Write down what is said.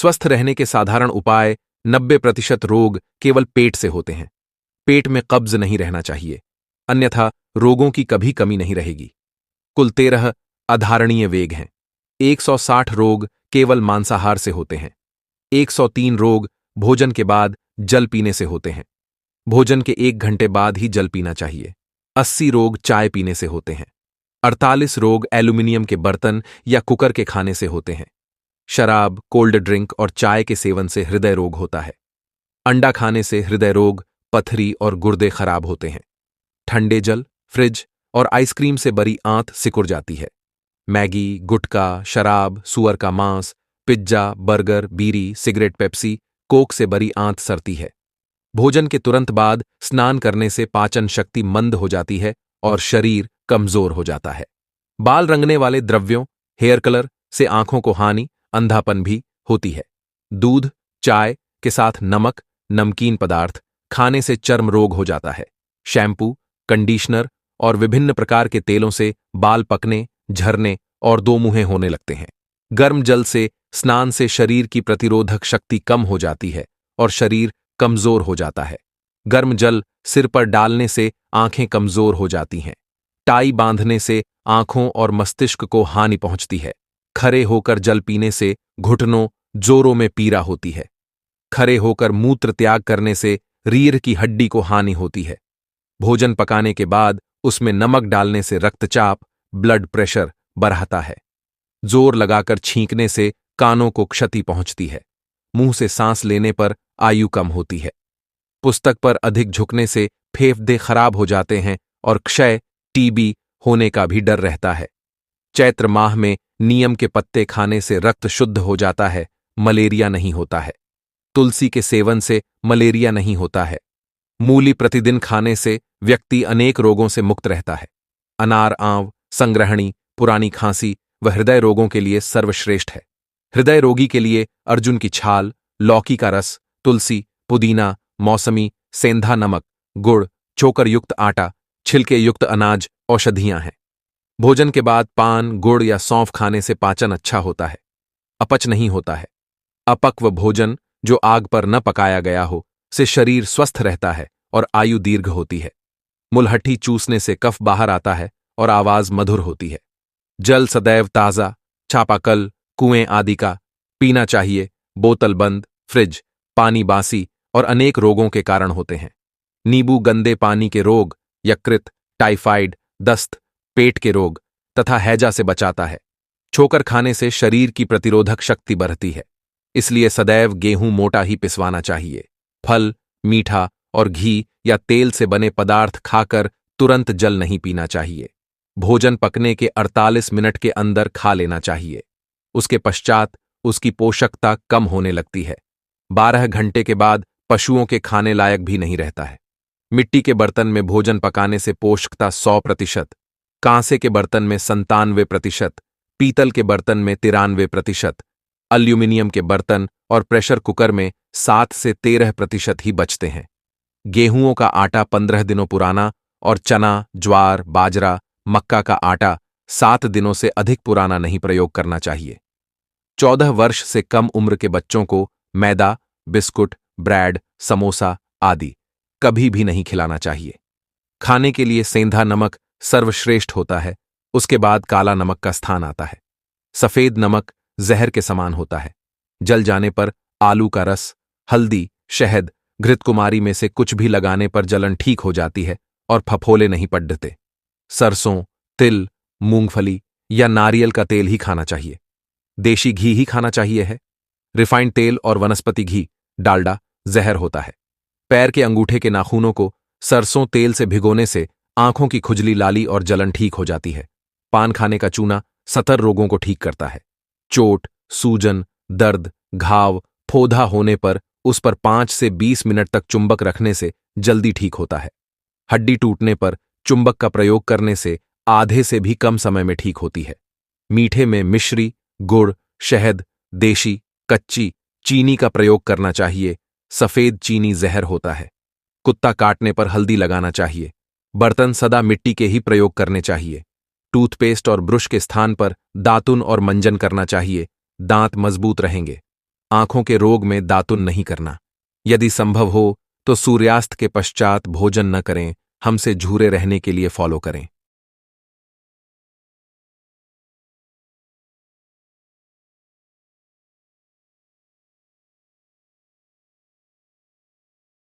स्वस्थ रहने के साधारण उपाय 90% रोग केवल पेट से होते हैं। पेट में कब्ज नहीं रहना चाहिए, अन्यथा रोगों की कभी कमी नहीं रहेगी। कुल 13 अधारणीय वेग हैं। 160 रोग केवल मांसाहार से होते हैं। 103 रोग भोजन के बाद जल पीने से होते हैं। भोजन के 1 घंटे बाद ही जल पीना चाहिए। 80 रोग चाय पीने से होते हैं। 48 रोग एल्यूमिनियम के बर्तन या कुकर के खाने से होते हैं। शराब, कोल्ड ड्रिंक और चाय के सेवन से हृदय रोग होता है। अंडा खाने से हृदय रोग, पथरी और गुर्दे खराब होते हैं। ठंडे जल, फ्रिज और आइसक्रीम से बड़ी आंत सिकुड़ जाती है। मैगी, गुटखा, शराब, सुअर का मांस, पिज्जा, बर्गर, बीड़ी, सिगरेट, पेप्सी, कोक से बड़ी आंत सरती है। भोजन के तुरंत बाद स्नान करने से पाचन शक्ति मंद हो जाती है और शरीर कमजोर हो जाता है। बाल रंगने वाले द्रव्यों, हेयर कलर से आंखों को हानि, अंधापन भी होती है। दूध, चाय के साथ नमक, नमकीन पदार्थ खाने से चर्म रोग हो जाता है। शैम्पू, कंडीशनर और विभिन्न प्रकार के तेलों से बाल पकने, झरने और दोमुहे होने लगते हैं। गर्म जल से स्नान से शरीर की प्रतिरोधक शक्ति कम हो जाती है और शरीर कमजोर हो जाता है। गर्म जल सिर पर डालने से आंखें कमजोर हो जाती हैं। टाई बांधने से आंखों और मस्तिष्क को हानि पहुंचती है। खड़े होकर जल पीने से घुटनों, जोड़ों में पीड़ा होती है। खड़े होकर मूत्र त्याग करने से रीढ़ की हड्डी को हानि होती है। भोजन पकाने के बाद उसमें नमक डालने से रक्तचाप, ब्लड प्रेशर बढ़ता है। जोर लगाकर छींकने से कानों को क्षति पहुंचती है। मुंह से सांस लेने पर आयु कम होती है। पुस्तक पर अधिक झुकने से फेफड़े खराब हो जाते हैं और क्षय, टीबी होने का भी डर रहता है। चैत्र माह में नीम के पत्ते खाने से रक्त शुद्ध हो जाता है, मलेरिया नहीं होता है। तुलसी के सेवन से मलेरिया नहीं होता है। मूली प्रतिदिन खाने से व्यक्ति अनेक रोगों से मुक्त रहता है। अनार, आंव, संग्रहणी, पुरानी खांसी व हृदय रोगों के लिए सर्वश्रेष्ठ है। हृदय रोगी के लिए अर्जुन की छाल, लौकी का रस, तुलसी, पुदीना, मौसमी, सेंधा नमक, गुड़, चोकर युक्त आटा, छिलके युक्त अनाज औषधियां हैं। भोजन के बाद पान, गुड़ या सौंफ खाने से पाचन अच्छा होता है, अपच नहीं होता है। अपक्व भोजन जो आग पर न पकाया गया हो से शरीर स्वस्थ रहता है और आयु दीर्घ होती है। मुलहट्ठी चूसने से कफ बाहर आता है और आवाज मधुर होती है। जल सदैव ताजा, चापाकल, कुएं आदि का पीना चाहिए। बोतल बंद, फ्रिज, पानी बासी और अनेक रोगों के कारण होते हैं। नींबू गंदे पानी के रोग, यकृत, टाइफाइड, दस्त, पेट के रोग तथा हैजा से बचाता है। छोकर खाने से शरीर की प्रतिरोधक शक्ति बढ़ती है, इसलिए सदैव गेहूं मोटा ही पिसवाना चाहिए। फल, मीठा और घी या तेल से बने पदार्थ खाकर तुरंत जल नहीं पीना चाहिए। भोजन पकने के 48 मिनट के अंदर खा लेना चाहिए। उसके पश्चात उसकी पोषकता कम होने लगती है। 12 घंटे के बाद पशुओं के खाने लायक भी नहीं रहता है। मिट्टी के बर्तन में भोजन पकाने से पोषकता 100%, कांसे के बर्तन में 97%, पीतल के बर्तन में 93%, एल्यूमिनियम के बर्तन और प्रेशर कुकर में 7 से 13% ही बचते हैं। गेहूंओं का आटा 15 दिनों पुराना और चना, ज्वार, बाजरा, मक्का का आटा 7 दिनों से अधिक पुराना नहीं प्रयोग करना चाहिए। 14 वर्ष से कम उम्र के बच्चों को मैदा, बिस्कुट, ब्रेड, समोसा आदि कभी भी नहीं खिलाना चाहिए। खाने के लिए सेंधा नमक सर्वश्रेष्ठ होता है, उसके बाद काला नमक का स्थान आता है। सफेद नमक जहर के समान होता है। जल जाने पर आलू का रस, हल्दी, शहद, घृतकुमारी में से कुछ भी लगाने पर जलन ठीक हो जाती है और फफोले नहीं पड़ते। सरसों, तिल, मूंगफली या नारियल का तेल ही खाना चाहिए। देशी घी ही खाना चाहिए है। रिफाइंड तेल और वनस्पति घी, डालडा जहर होता है। पैर के अंगूठे के नाखूनों को सरसों तेल से भिगोने से आंखों की खुजली, लाली और जलन ठीक हो जाती है। पान खाने का चूना 70 रोगों को ठीक करता है। चोट, सूजन, दर्द, घाव, फोधा होने पर उस पर 5 से 20 मिनट तक चुंबक रखने से जल्दी ठीक होता है। हड्डी टूटने पर चुंबक का प्रयोग करने से आधे से भी कम समय में ठीक होती है। मीठे में मिश्री, गुड़, शहद, देशी, कच्ची चीनी का प्रयोग करना चाहिए। सफेद चीनी जहर होता है। कुत्ता काटने पर हल्दी लगाना चाहिए। बर्तन सदा मिट्टी के ही प्रयोग करने चाहिए। टूथपेस्ट और ब्रश के स्थान पर दातुन और मंजन करना चाहिए। दांत मजबूत रहेंगे। आंखों के रोग में दातुन नहीं करना। यदि संभव हो तो सूर्यास्त के पश्चात भोजन न करें, हमसे झूरे रहने के लिए फॉलो करें।